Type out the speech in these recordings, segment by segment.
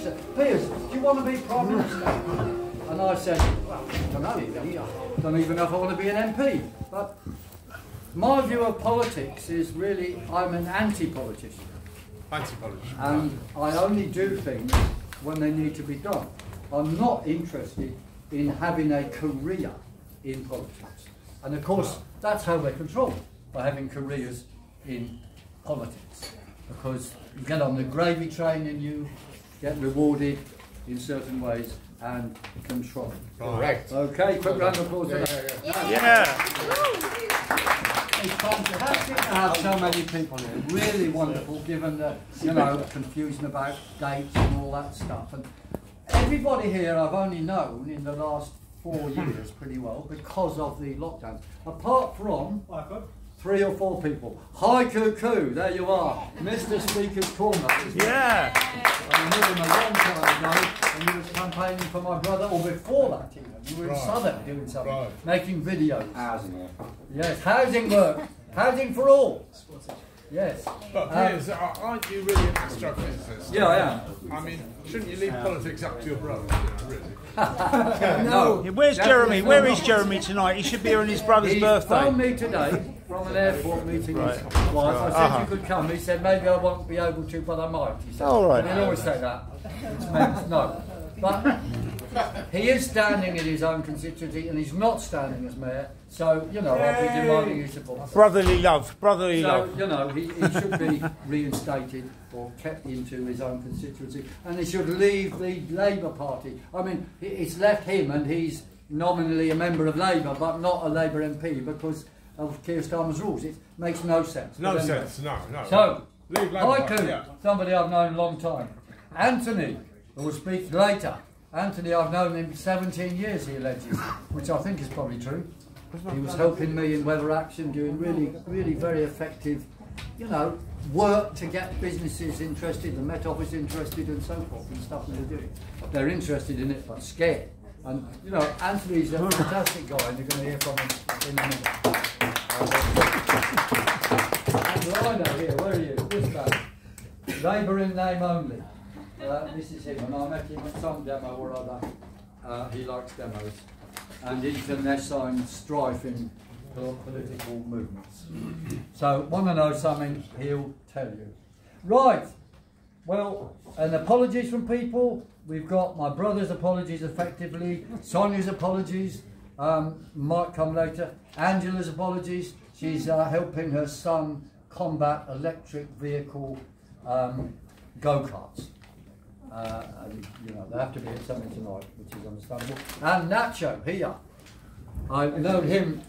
said, Piers, do you want to be Prime Minister? And I said, well, I don't know even. I don't even know if I want to be an MP. But my view of politics is really, I'm an anti-politician. Anti-politician. And I only do things when they need to be done. I'm not interested in having a career in politics. And of course, that's how they're controlled, by having careers in politics. Because you get on the gravy train and you get rewarded in certain ways and controlled. Correct. Okay, quick round of applause for that. It's fantastic to have so many people here. Really wonderful, given the confusion about dates and all that stuff. And everybody here I've only known in the last 4 years pretty well because of the lockdowns. Apart from 3 or 4 people. Hi, Cuckoo, there you are. Mr. Speaker's Corner. Yeah. I knew him a long time ago, and he was campaigning for my brother, or before that even. You were in Southwark doing something, making videos. Housing work. Yes, housing work. Housing for all. Yes. But Piers, aren't you really into structural business? Yeah, I am. I mean, shouldn't you leave politics up to your brother, really? No. Where's Jeremy? Where is Jeremy tonight? He should be here on his brother's birthday. He phoned me today from an airport meeting with his wife. I said you could come. He said maybe I won't be able to, but I might. He said. All right. And he'll always say that. Which means no. But he is standing in his own constituency and he's not standing as mayor. So, I'll be demanding his support. Brotherly love. Brotherly love. So, he should be reinstated or kept into his own constituency. And he should leave the Labour Party. I mean, it's left him and he's nominally a member of Labour, but not a Labour MP because of Keir Starmer's rules. It makes no sense. No sense, no. So, leave Labour. Haiku, somebody I've known a long time. Anthony, who will speak later. Anthony, I've known him 17 years, he alleges, which I think is probably true. He was helping me in Weather Action, doing really very effective, work to get businesses interested, the Met Office interested and so forth, and stuff they're doing. They're interested in it, but scared. And, Anthony's a fantastic guy, and you're going to hear from him in a minute. And Lino here, where are you? This man. Labour in name only. This is him, and I met him at some demo or other. He likes demos. And internecine strife in political movements. So, want to know something, he'll tell you. Right, well, and apologies from people. We've got my brother's apologies effectively, Sonia's apologies, might come later, Angela's apologies. She's helping her son combat electric vehicle go-karts. And, they have to be at something tonight, which is understandable. And Nacho, here. I've known him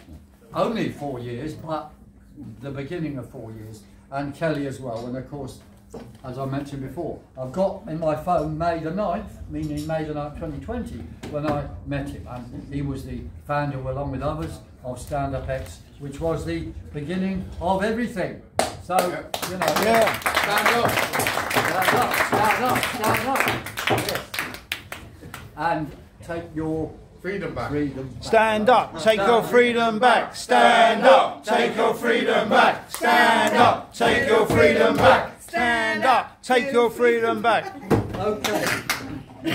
only 4 years, but the beginning of 4 years. And Kelly as well. And of course, as I mentioned before, I've got in my phone May the 9th, meaning May the 9th 2020, when I met him. And he was the founder, along with others, of Stand Up X, which was the beginning of everything. So, Stand up. Stand up, stand up, stand up. Yes. And take your freedom back. Stand up, take your freedom back. Stand up, take your freedom back. Stand up, take your freedom back. Stand up, take your freedom back. Okay.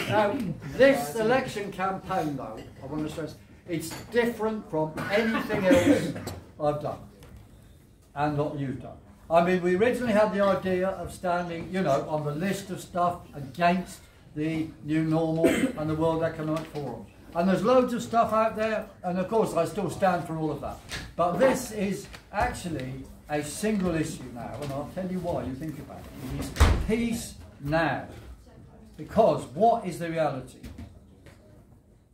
Now, this election campaign, though, I want to stress, it's different from anything else I've done and what you've done. I mean, we originally had the idea of standing, on the list of stuff against the new normal and the World Economic Forum. And there's loads of stuff out there, and of course I still stand for all of that. But this is actually a single issue now, and I'll tell you why. You think about it. It is peace now. Because what is the reality?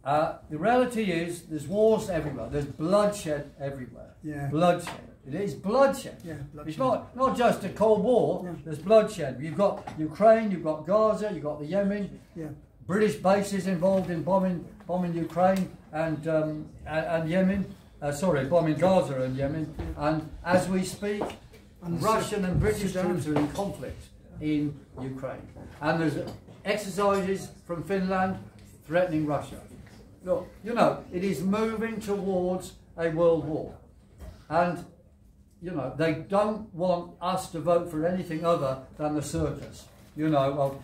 The reality is there's wars everywhere. There's bloodshed everywhere. Yeah. Bloodshed. It is bloodshed. Yeah, bloodshed. It's not just a Cold War. Yeah. There's bloodshed. You've got Ukraine, you've got Gaza, you've got the Yemen. Yeah. British bases involved in bombing Ukraine and Yemen. Bombing Gaza and Yemen. And as we speak, Russian and British troops are in conflict in Ukraine. And there's exercises from Finland threatening Russia. Look, it is moving towards a world war. And, they don't want us to vote for anything other than the circus, of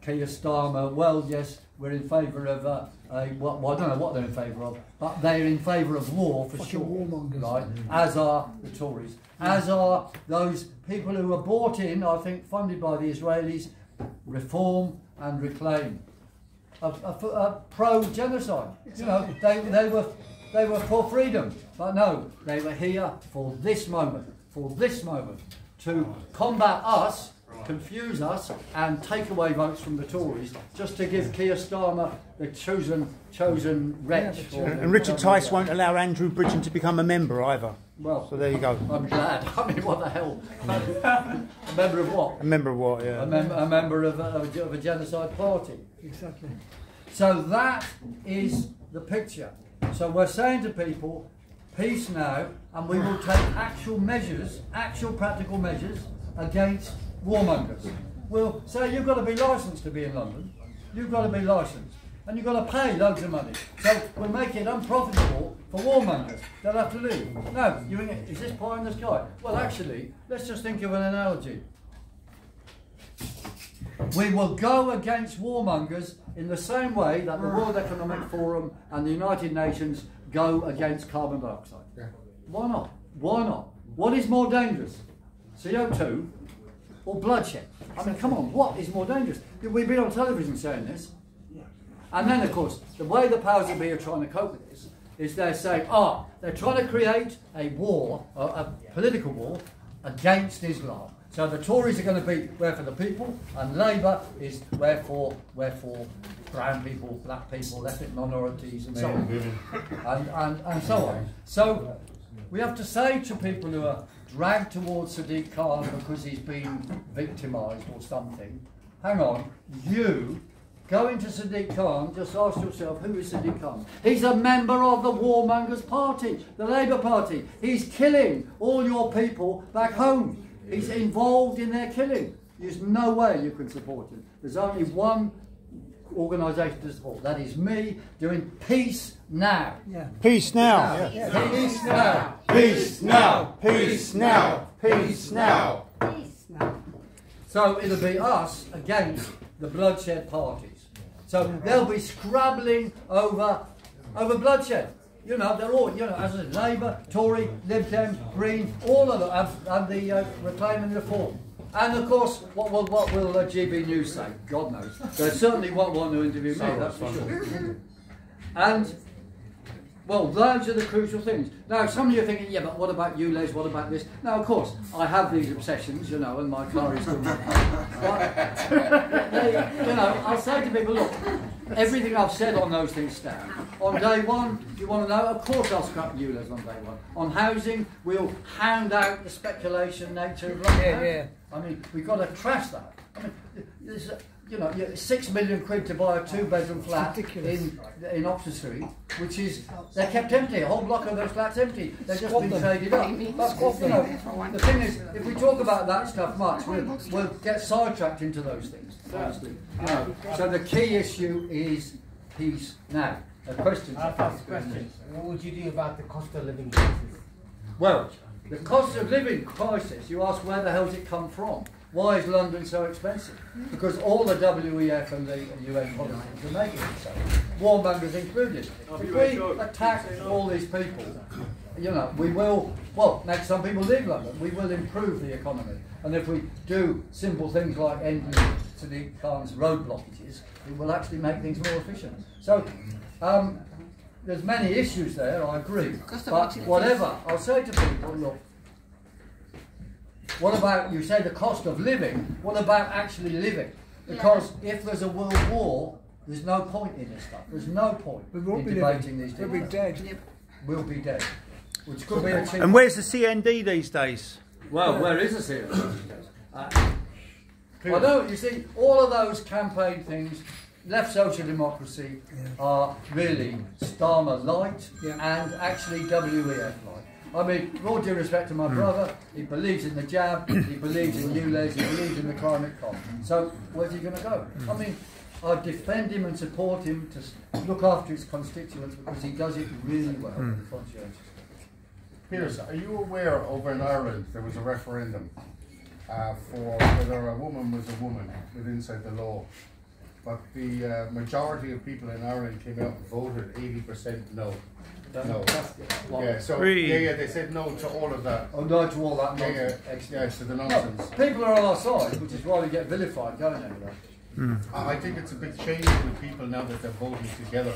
Keir Starmer, well, yes, we're in favour of I don't know what they're in favour of, but they're in favour of war for sure, right? As are the Tories, as are those people who are bought in, I think, funded by the Israelis, Reform and Reclaim, pro-genocide. You know, they were for freedom, but no, they were here for this moment, to combat us, confuse us, and take away votes from the Tories, just to give Keir Starmer the chosen wretch. And Richard Tice won't allow Andrew Bridgen to become a member either. Well, so there you go. I'm glad. I mean, what the hell? A member of what? A member of what? Yeah. A member of a genocide party. Exactly. So that is the picture. So we're saying to people, peace now, and we will take actual measures, actual practical measures against warmongers. We'll say you've got to be licensed to be in London. You've got to be licensed. And you've got to pay loads of money. So we'll make it unprofitable for warmongers. They'll have to leave. No, is this pie in the sky? Well, actually, let's just think of an analogy. We will go against warmongers in the same way that the World Economic Forum and the United Nations go against carbon dioxide. Yeah. Why not? Why not? What is more dangerous? CO2 or bloodshed? I mean, come on, what is more dangerous? We've been on television saying this. And then, of course, the way the powers that be are trying to cope with this is they're saying, they're trying to create a war, a political war, against Islam. So the Tories are going to be where for the people, and Labour is where for brown people, black people, ethnic minorities, and so on, and so on. So we have to say to people who are dragged towards Sadiq Khan because he's been victimised or something, hang on, you go into Sadiq Khan, just ask yourself, who is Sadiq Khan? He's a member of the Warmongers Party, the Labour Party. He's killing all your people back home. He's involved in their killing. There's no way you can support him. There's only one organisation to support. That is me doing Peace Now. Yeah. Peace now. Yeah. Peace Now. Peace now. Peace now. Peace now. Peace now. So it'll be us against the bloodshed parties. So they'll be scrabbling over bloodshed. You know, they're all, as I said, Labour, Tory, Lib Dem, Green, all of them, and the Reclaim and Reform. And of course, what will GB News say? God knows. They certainly won't want to interview me, that's for sure. And, well, those are the crucial things. Now, some of you are thinking, yeah, but what about you, Les? What about this? Now, of course, I have these obsessions, and my car is still not but, I'll say to people, look, everything I've said on those things stand. On day one, you want to know? Of course I'll scrap ULEZ on day one. On housing, we'll hound out the speculation nature of London. Yeah. I mean, we've got to trash that. I mean, there's, 6 million quid to buy a 2-bedroom flat in Oxford Street, which is, they're kept empty. A whole block of those flats empty. They've just been traded up. But, the thing is, if we talk about that stuff much, we'll get sidetracked into those things. Honestly. So the key issue is peace now. A question. I'll ask a question. What would you do about the cost of living crisis? Well, the cost of living crisis, you ask where the hell's it come from? Why is London so expensive? Because all the WEF and the UN policies are making it so. Warmongers included. If we attack all these people, we will, make some people leave London. We will improve the economy. And if we do simple things like ending Sadiq Khan's road blockages, it will actually make things more efficient. So, there's many issues there, I agree. But whatever, I'll say to people, look, what about, you say the cost of living, what about actually living? Because if there's a world war, there's no point in this stuff. There's no point in debating these things. We'll be dead. We'll be dead. Which could be a cheap. And where's the CND these days? Well, where is the CND? I know, you see, all of those campaign things, left social democracy are really Starmer light and actually WEF light. I mean, with all due respect to my brother, he believes in the jab, he believes in ULEZ, he believes in the climate COP. So, where's he going to go? I mean, I defend him and support him to look after his constituents because he does it really well, conscientiously. Piers, are you aware over in Ireland there was a referendum for whether a woman was a woman within inside the law? but the majority of people in Ireland came out and voted 80% no. No. Yeah, so they said no to all of that. Oh, no to all that nonsense. Yeah, to the nonsense. No, people are on our side, which is why we get vilified, don't they? I think it's a big change with people now that they're voting together.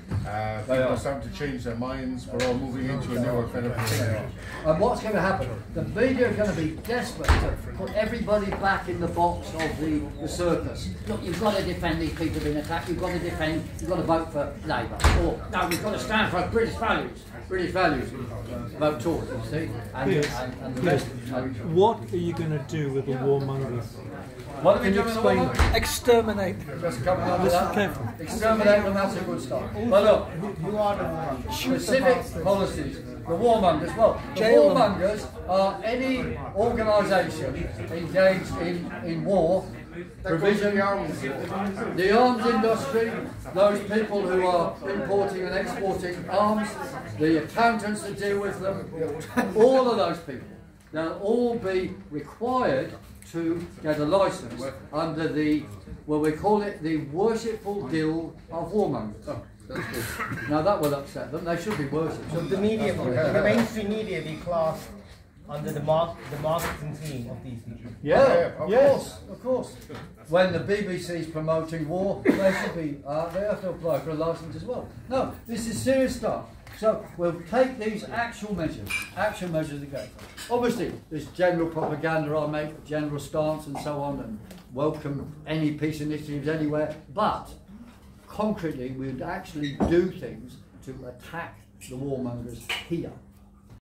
People are starting to change their minds. We're all moving into a newer kind of thing. And what's going to happen? The media are going to be desperate to put everybody back in the box of the circus. Look, you've got to defend these people being attacked. You've got to defend. You've got to vote for Labour. Or no, we've got to stand for British values. British values. Vote Tory, you see. And the rest. What are you going to do with the warmongers? What are we doing with the warmongers? Exterminate. Just coming under that. Exterminate them. That's a good start. But look, You are the one. specific policies. The warmongers. Well, the warmongers are any organisation engaged in war. Provision, the arms industry, those people who are importing and exporting arms, the accountants that deal with them, all of those people, they'll all be required to get a licence under the, well, we call it the Worshipful Guild of Warmongers. Oh, that's good. Now that will upset them. They should be worshipped. So the media, the mainstream media, be classed under the marketing team of these people. Yeah, of course. When the BBC's promoting war, they should be. They have to apply for a licence as well. No, this is serious stuff. So we'll take these actual measures again. Obviously, there's general propaganda. I'll make a general stance and so on, and welcome any peace initiatives anywhere. But concretely, we'd actually do things to attack the warmongers here.